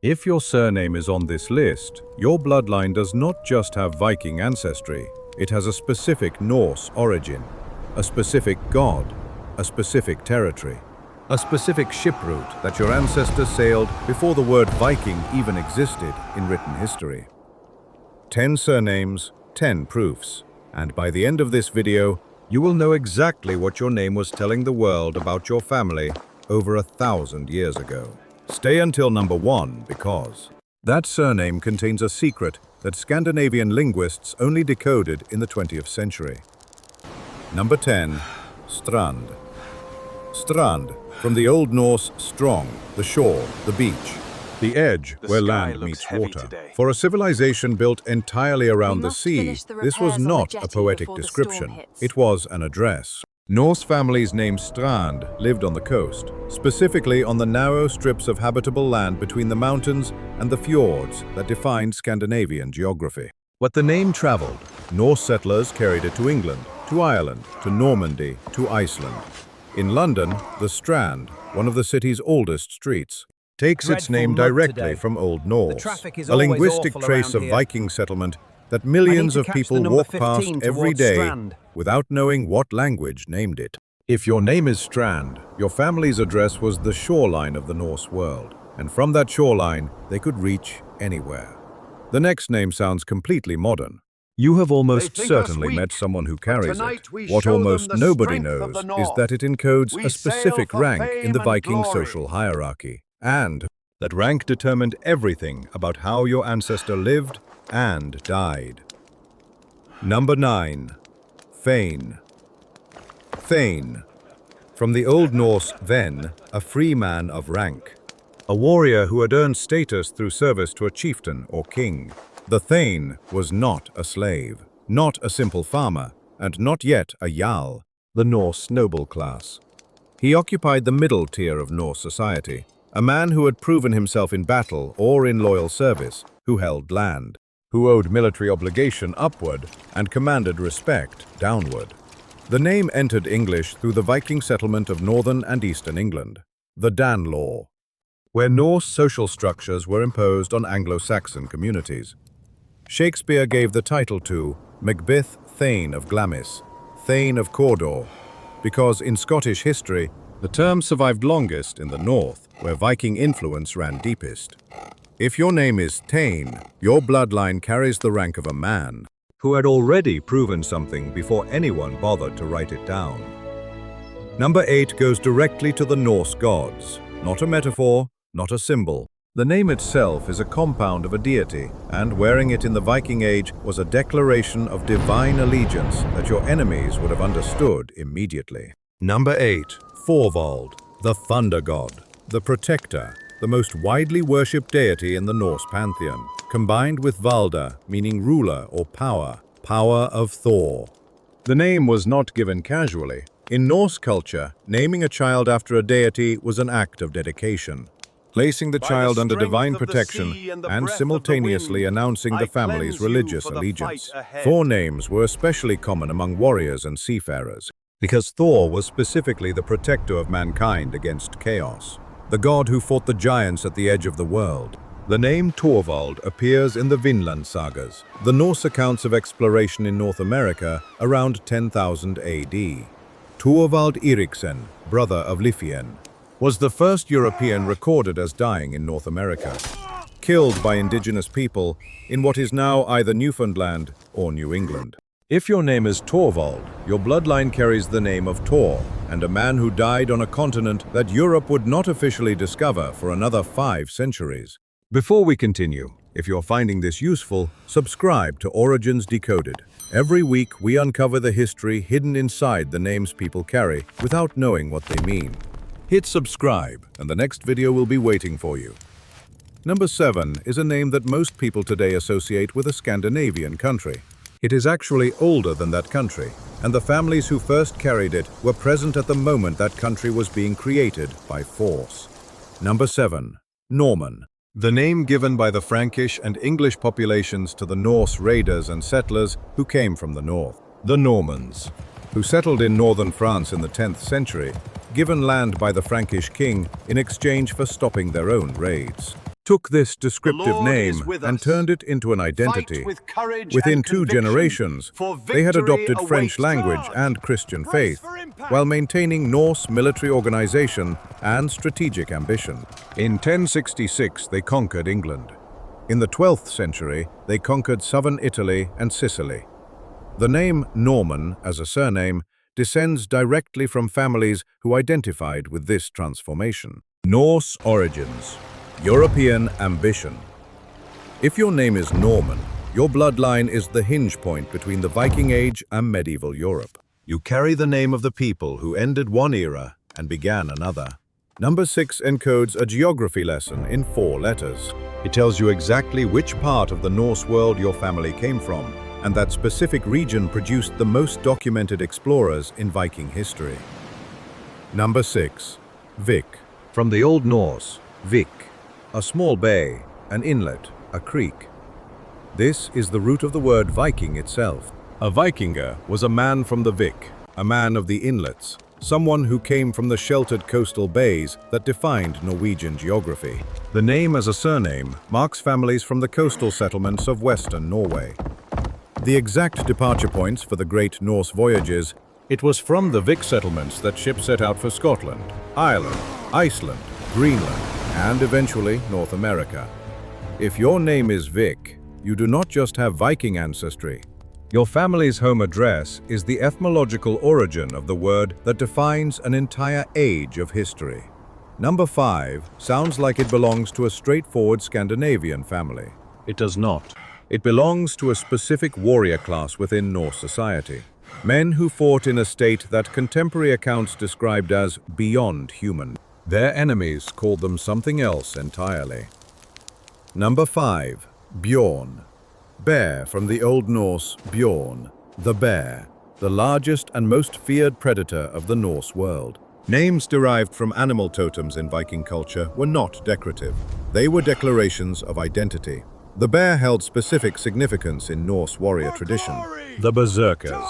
If your surname is on this list, your bloodline does not just have Viking ancestry, it has a specific Norse origin, a specific god, a specific territory, a specific ship route that your ancestors sailed before the word Viking even existed in written history. 10 surnames, 10 proofs, and by the end of this video, you will know exactly what your name was telling the world about your family over 1,000 years ago. Stay until number 1 because that surname contains a secret that Scandinavian linguists only decoded in the 20th century. Number 10. Strand. Strand, from the Old Norse strong, the shore, the beach. The edge where land meets water. For a civilization built entirely around the sea, this was not a poetic description. It was an address. Norse families named Strand lived on the coast, specifically on the narrow strips of habitable land between the mountains and the fjords that defined Scandinavian geography. But the name traveled. Norse settlers carried it to England, to Ireland, to Normandy, to Iceland. In London, the Strand, one of the city's oldest streets, takes its name directly from Old Norse, a linguistic trace of Viking settlement that millions of people walk past every day without knowing what language named it. If your name is Strand, your family's address was the shoreline of the Norse world, and from that shoreline, they could reach anywhere. The next name sounds completely modern. You have almost certainly met someone who carries it. What almost nobody knows is that it encodes a specific rank in the Viking social hierarchy, and that rank determined everything about how your ancestor lived and died. Number 9. Thain. Thain. From the Old Norse then, a free man of rank. A warrior who had earned status through service to a chieftain or king. The Thain was not a slave, not a simple farmer, and not yet a Yarl, the Norse noble class. He occupied the middle tier of Norse society, a man who had proven himself in battle or in loyal service, who held land, who owed military obligation upward and commanded respect downward. The name entered English through the Viking settlement of northern and eastern England, the Danelaw, where Norse social structures were imposed on Anglo-Saxon communities. Shakespeare gave the title to Macbeth Thain of Glamis, Thain of Cawdor, because in Scottish history, the term survived longest in the north, where Viking influence ran deepest. If your name is Thain, your bloodline carries the rank of a man who had already proven something before anyone bothered to write it down. Number 8 goes directly to the Norse gods, not a metaphor, not a symbol. The name itself is a compound of a deity, and wearing it in the Viking Age was a declaration of divine allegiance that your enemies would have understood immediately. Number 8. Torvald, the thunder god, the protector, the most widely worshipped deity in the Norse pantheon, combined with Valda, meaning ruler or power, power of Thor. The name was not given casually. In Norse culture, naming a child after a deity was an act of dedication, placing the child under divine protection and simultaneously announcing the family's religious allegiance. Thor names were especially common among warriors and seafarers, because Thor was specifically the protector of mankind against chaos, the god who fought the giants at the edge of the world. The name Torvald appears in the Vinland Sagas, the Norse accounts of exploration in North America around 10,000 AD. Torvald Ericson, brother of Lithien, was the first European recorded as dying in North America, killed by indigenous people in what is now either Newfoundland or New England. If your name is Torvald, your bloodline carries the name of Tor, and a man who died on a continent that Europe would not officially discover for another 5 centuries. Before we continue, if you're finding this useful, subscribe to Origins Decoded. Every week, we uncover the history hidden inside the names people carry without knowing what they mean. Hit subscribe, and the next video will be waiting for you. Number 7 is a name that most people today associate with a Scandinavian country. It is actually older than that country, and the families who first carried it were present at the moment that country was being created by force. Number 7. Norman. The name given by the Frankish and English populations to the Norse raiders and settlers who came from the north. The Normans, who settled in northern France in the 10th century, given land by the Frankish king in exchange for stopping their own raids. took this descriptive name and turned it into an identity. Within 2 generations, they had adopted French language and Christian faith, while maintaining Norse military organization and strategic ambition. In 1066, they conquered England. In the 12th century, they conquered southern Italy and Sicily. The name Norman, as a surname, descends directly from families who identified with this transformation. Norse origins. European ambition. If your name is Norman, your bloodline is the hinge point between the Viking Age and medieval Europe. You carry the name of the people who ended one era and began another. Number 6 encodes a geography lesson in 4 letters. It tells you exactly which part of the Norse world your family came from, and that specific region produced the most documented explorers in Viking history. Number 6. Vik. From the Old Norse, Vik, a small bay, an inlet, a creek. This is the root of the word Viking itself. A Vikinger was a man from the Vik, a man of the inlets, someone who came from the sheltered coastal bays that defined Norwegian geography. The name as a surname marks families from the coastal settlements of western Norway. The exact departure points for the great Norse voyages, it was from the Vik settlements that ships set out for Scotland, Ireland, Iceland, Greenland, and eventually North America. If your name is Vik, you do not just have Viking ancestry. Your family's home address is the etymological origin of the word that defines an entire age of history. Number 5 sounds like it belongs to a straightforward Scandinavian family. It does not. It belongs to a specific warrior class within Norse society. Men who fought in a state that contemporary accounts described as beyond human. Their enemies called them something else entirely. Number 5. Bjorn. Bear from the Old Norse Bjorn, the bear, the largest and most feared predator of the Norse world. Names derived from animal totems in Viking culture were not decorative. They were declarations of identity. The bear held specific significance in Norse warrior tradition. The Berserkers.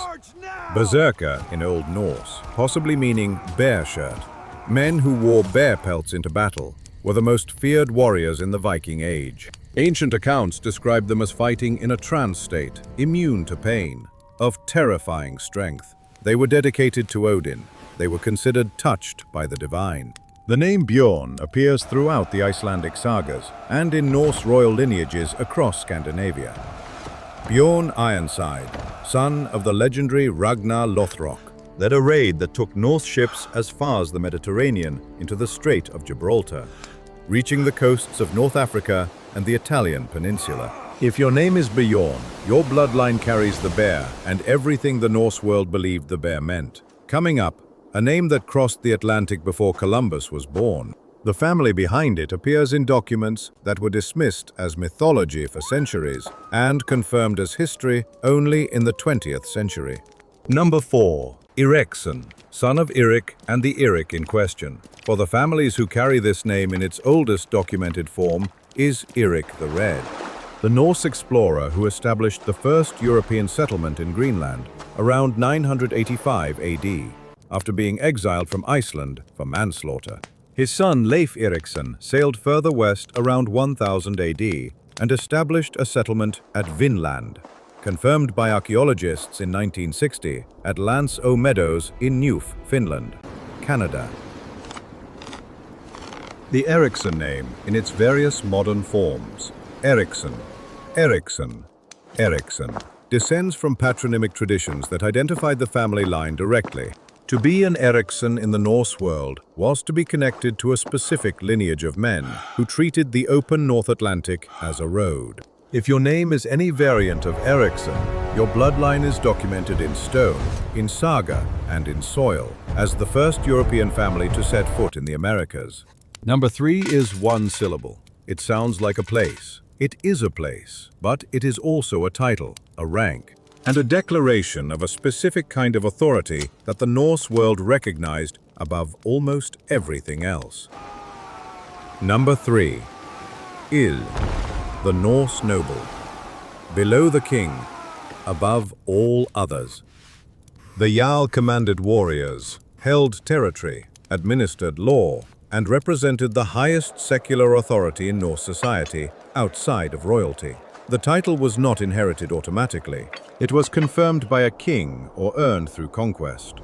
Berserker in Old Norse, possibly meaning bear shirt. Men who wore bear pelts into battle were the most feared warriors in the Viking Age. Ancient accounts describe them as fighting in a trance state, immune to pain, of terrifying strength. They were dedicated to Odin. They were considered touched by the divine. The name Bjorn appears throughout the Icelandic Sagas and in Norse royal lineages across Scandinavia. Bjorn Ironside, son of the legendary Ragnar Lothbrok, led a raid that took Norse ships as far as the Mediterranean into the Strait of Gibraltar, reaching the coasts of North Africa and the Italian peninsula. If your name is Bjorn, your bloodline carries the bear and everything the Norse world believed the bear meant. Coming up, a name that crossed the Atlantic before Columbus was born. The family behind it appears in documents that were dismissed as mythology for centuries and confirmed as history only in the 20th century. Number 4. Ericson, son of Eric and the Eric in question. For the families who carry this name in its oldest documented form is Eric the Red, the Norse explorer who established the first European settlement in Greenland around 985 AD, after being exiled from Iceland for manslaughter. His son Leif Ericson sailed further west around 1000 AD and established a settlement at Vinland, confirmed by archaeologists in 1960 at Lance O Meadows in Newf, Finland, Canada. The Ericson name in its various modern forms, Ericson, Ericson, Ericson, descends from patronymic traditions that identified the family line directly. To be an Ericson in the Norse world was to be connected to a specific lineage of men who treated the open North Atlantic as a road. If your name is any variant of Ericson, your bloodline is documented in stone, in saga, and in soil, as the first European family to set foot in the Americas. Number 3 is one syllable. It sounds like a place. It is a place, but it is also a title, a rank, and a declaration of a specific kind of authority that the Norse world recognized above almost everything else. Number 3. Ill, the Norse noble. Below the king, above all others. The Yarl commanded warriors, held territory, administered law, and represented the highest secular authority in Norse society, outside of royalty. The title was not inherited automatically. It was confirmed by a king or earned through conquest.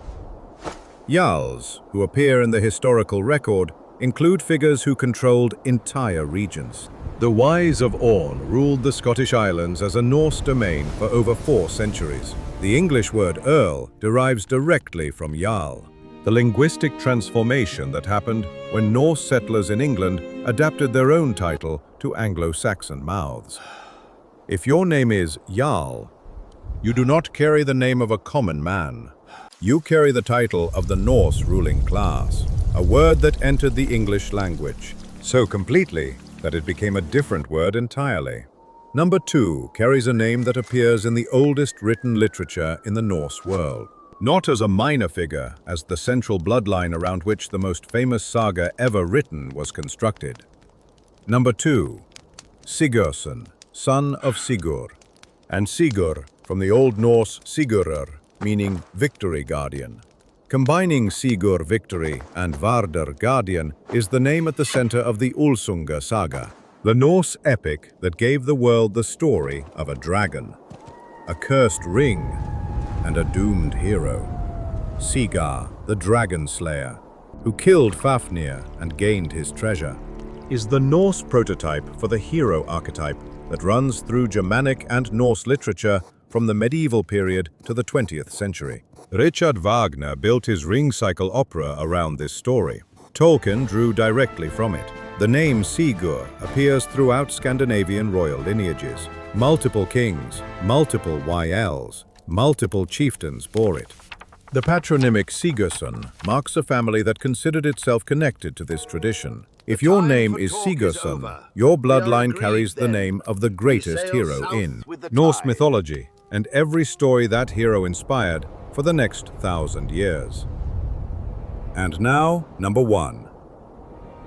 Jarls, who appear in the historical record, include figures who controlled entire regions. The Wise of Orn ruled the Scottish Islands as a Norse domain for over 4 centuries. The English word earl derives directly from Jarl, the linguistic transformation that happened when Norse settlers in England adapted their own title to Anglo-Saxon mouths. If your name is Jarl, you do not carry the name of a common man. You carry the title of the Norse ruling class, a word that entered the English language so completely that it became a different word entirely. Number 2 carries a name that appears in the oldest written literature in the Norse world. Not as a minor figure, as the central bloodline around which the most famous saga ever written was constructed. Number 2, Sigerson, son of Sigur, and Sigur from the Old Norse Sigurður, meaning victory guardian. Combining Sigur victory and Vardr guardian is the name at the center of the Ulsunga saga, the Norse epic that gave the world the story of a dragon, a cursed ring, and a doomed hero. Sigar, the dragon slayer, who killed Fafnir and gained his treasure, is the Norse prototype for the hero archetype that runs through Germanic and Norse literature from the medieval period to the 20th century. Richard Wagner built his ring cycle opera around this story. Tolkien drew directly from it. The name Sigur appears throughout Scandinavian royal lineages. Multiple kings, multiple YLs, multiple chieftains bore it. The patronymic Sigerson marks a family that considered itself connected to this tradition. If your name is Sigerson, your bloodline carries the name of the greatest hero in Norse mythology, and every story that hero inspired for the next 1,000 years. And now, number 1.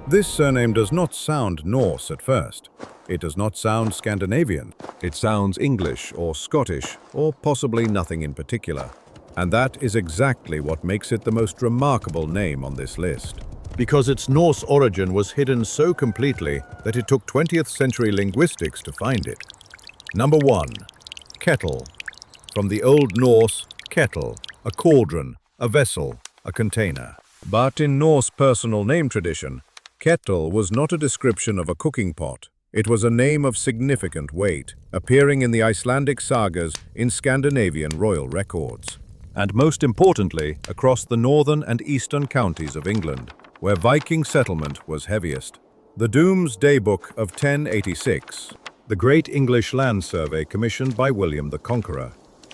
This surname does not sound Norse at first. It does not sound Scandinavian. It sounds English or Scottish, or possibly nothing in particular. And that is exactly what makes it the most remarkable name on this list. Because its Norse origin was hidden so completely that it took 20th century linguistics to find it. Number 1. Kettle. From the Old Norse, kettle, a cauldron, a vessel, a container. But in Norse personal name tradition, Kettle was not a description of a cooking pot. It was a name of significant weight, appearing in the Icelandic Sagas in Scandinavian royal records. And most importantly, across the northern and eastern counties of England, where Viking settlement was heaviest. The Domesday Book of 1086, the Great English Land Survey commissioned by William the Conqueror,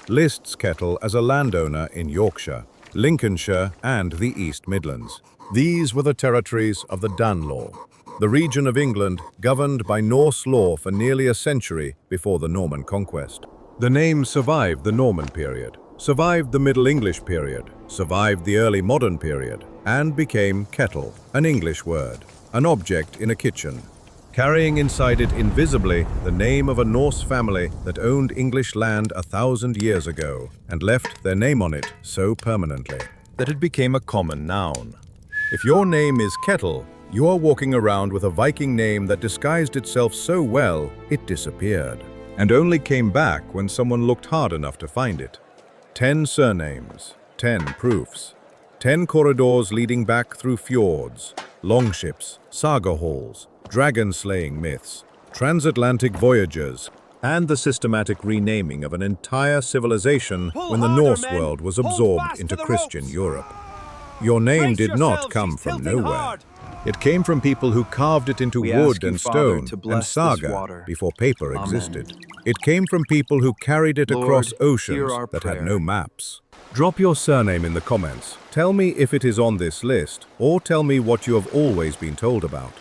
lists Kettle as a landowner in Yorkshire, Lincolnshire, and the East Midlands. These were the territories of the Danelaw, the region of England governed by Norse law for nearly a century before the Norman conquest. The name survived the Norman period, survived the Middle English period, survived the early modern period, and became kettle, an English word, an object in a kitchen, carrying inside it invisibly the name of a Norse family that owned English land 1,000 years ago and left their name on it so permanently that it became a common noun. If your name is Kettle, you are walking around with a Viking name that disguised itself so well it disappeared, and only came back when someone looked hard enough to find it. 10 surnames, 10 proofs, 10 corridors leading back through fjords, longships, saga halls, dragon-slaying myths, transatlantic voyages, and the systematic renaming of an entire civilization when the Norse world was absorbed into Christian Europe. Your name did not come from nowhere. It came from people who carved it into wood and stone and saga before paper existed. It came from people who carried it across oceans that had no maps. Drop your surname in the comments. Tell me if it is on this list, or tell me what you have always been told about.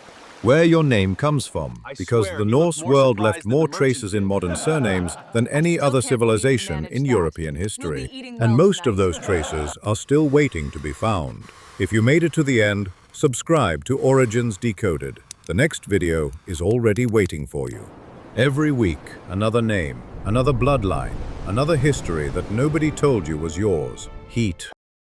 Where your name comes from, because the Norse world left more traces in modern surnames than any other civilization in European history. And most of those traces are still waiting to be found. If you made it to the end, subscribe to Origins Decoded. The next video is already waiting for you. Every week, another name, another bloodline, another history that nobody told you was yours. Heat.